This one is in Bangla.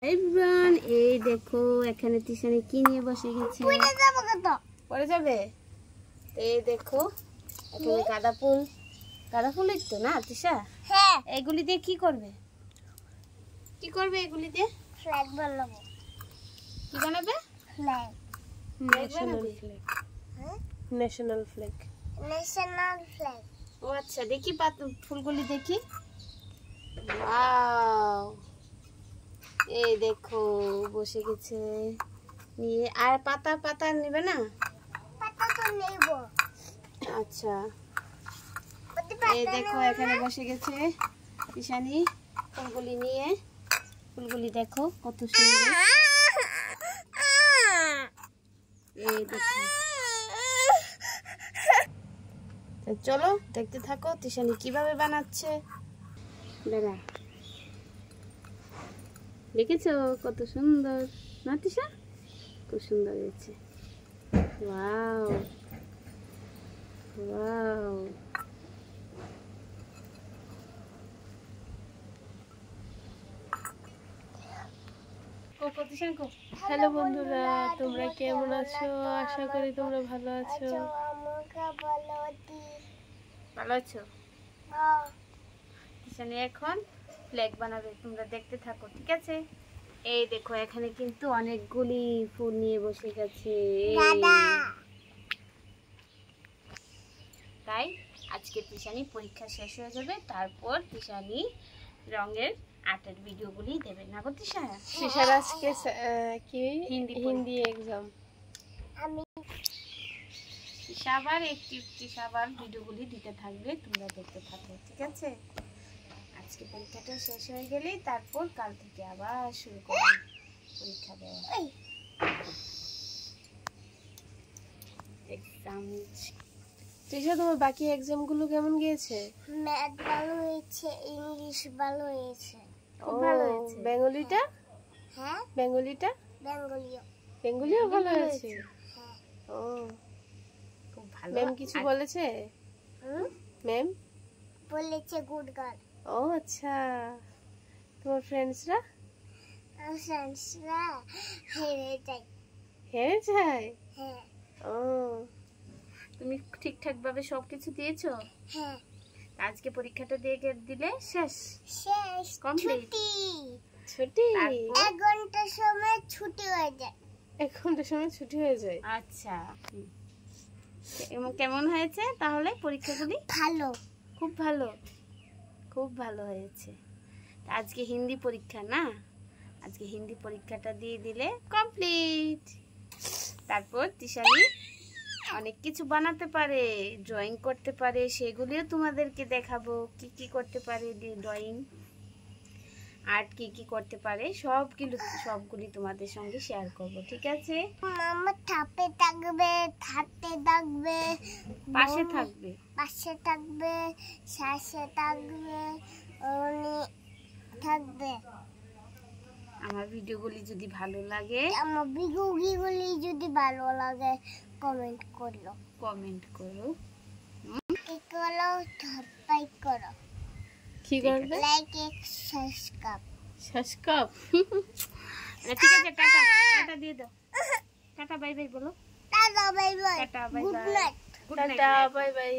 এভরিওয়ান, এই দেখো এখানে তিশানি কি নিয়ে বসে গেছে। পড়ে যাবে। এই দেখো এখানে গাঁদা ফুল একটু না তিশা। হ্যাঁ, এগুলি দিয়ে কি করবে? এগুলি দিয়ে ফ্ল্যাগ বানাবো। কি বানাবে? ফ্ল্যাগ। National flag. ও আচ্ছা, দেখি ফুলগুলি দেখি। ওয়াও, এই দেখো বসে গেছে নিয়ে। আর পাতা নেবে না? পাতা তো নেব। আচ্ছা, এই দেখো এখানে বসে গেছে তিশানি ফুলগুলি নিয়ে। ফুলগুলি দেখো কত সুন্দর। এই দেখো, চলো দেখতে থাকো তিশানি কিভাবে বানাচ্ছে। দাঁড়া, দেখেছো কত সুন্দর না তিশা? খুব সুন্দর হয়েছে। ওয়াও ওয়াও, হ্যালো বন্ধুরা, তোমরা কেমন আছো? আশা করি তোমরা ভালো আছো। ভালো আছো? তিশানি এখন ফ্ল্যাগ বানাবে, তোমরা দেখতে থাকো ঠিক আছে। এই দেখো এখানে কিন্তু অনেকগুলি ফুল নিয়ে বসে গেছে। তাই আজকে তিশানি পরীক্ষা শেষ হয়ে যাবে, তারপর তিশানি রঙের আর্টের ভিডিওগুলি দেবে না গো তিশা? তিশার আজকে কি হিন্দি এক্সাম। আমি তিশা আবার ভিডিওগুলি দিতে থাকবে, তোমরা দেখতে থাকো ঠিক আছে। আজকে পরীক্ষাটা শেষ হয়ে গেলেই তারপর কাল থেকে আবার শুরু করবে পরীক্ষা দেওয়া। এক্সাম। তিশা, তোমার বাকি এক্সাম গুলো কেমন গিয়েছে? ম্যাথ ভালো হয়েছে, ইংলিশ ভালো হয়েছে। খুব ভালো হয়েছে। বেঙ্গলিটা? হ্যাঁ, বেঙ্গলিটা? বেঙ্গলিও ভালো হয়েছে। হ্যাঁ। ও, খুব ভালো। ম্যাম কিছু বলেছে? ম্যাম বলেছে গুড গার্ল। ও আচ্ছা, তোমার ফ্রেন্ডসরা? ফ্রেন্ডসরা হেরে যায়। হেরে যায়? হ্যাঁ। ও, তুমি ঠিকঠাক ভাবে সবকিছু দিয়েছো? হ্যাঁ। আজকে পরীক্ষাটা দিয়ে দিলে শেষ কমপ্লিট। ছুটি 1 ঘন্টার সময় ছুটি হয়ে যায়। 1 ঘন্টার সময় ছুটি হয়ে যায়। আচ্ছা, কেমন হয়েছে তাহলে পরীক্ষাগুলি? ভালো, খুব ভালো হয়েছে। আজকে হিন্দি পরীক্ষা না, আজকে হিন্দি পরীক্ষাটা দিয়ে দিলে কমপ্লিট। তারপর তিশানি অনেক কিছু বানাতে পারে, ড্রয়িং করতে পারে, সেগুলিও তোমাদেরকে দেখাবো কি কি করতে পারে। ড্রয়িং আর্ট কি করতে পারে সবগুলি তোমাদের সঙ্গে শেয়ার করব ঠিক আছে। মামা থাপে থাকবে, পাশে থাকবে, শাসে থাকবে, থাকবে। আমার ভিডিওগুলি যদি ভালো লাগে, কমেন্ট করো, সাবস্ক্রাইব করো। কি করবে? Like subscribe. ঠিক আছে, টাটা দিয়ে দাও। টাটা বাই বাই বলো। Tata bye bye, tata bye good bye, night. Tata bye bye.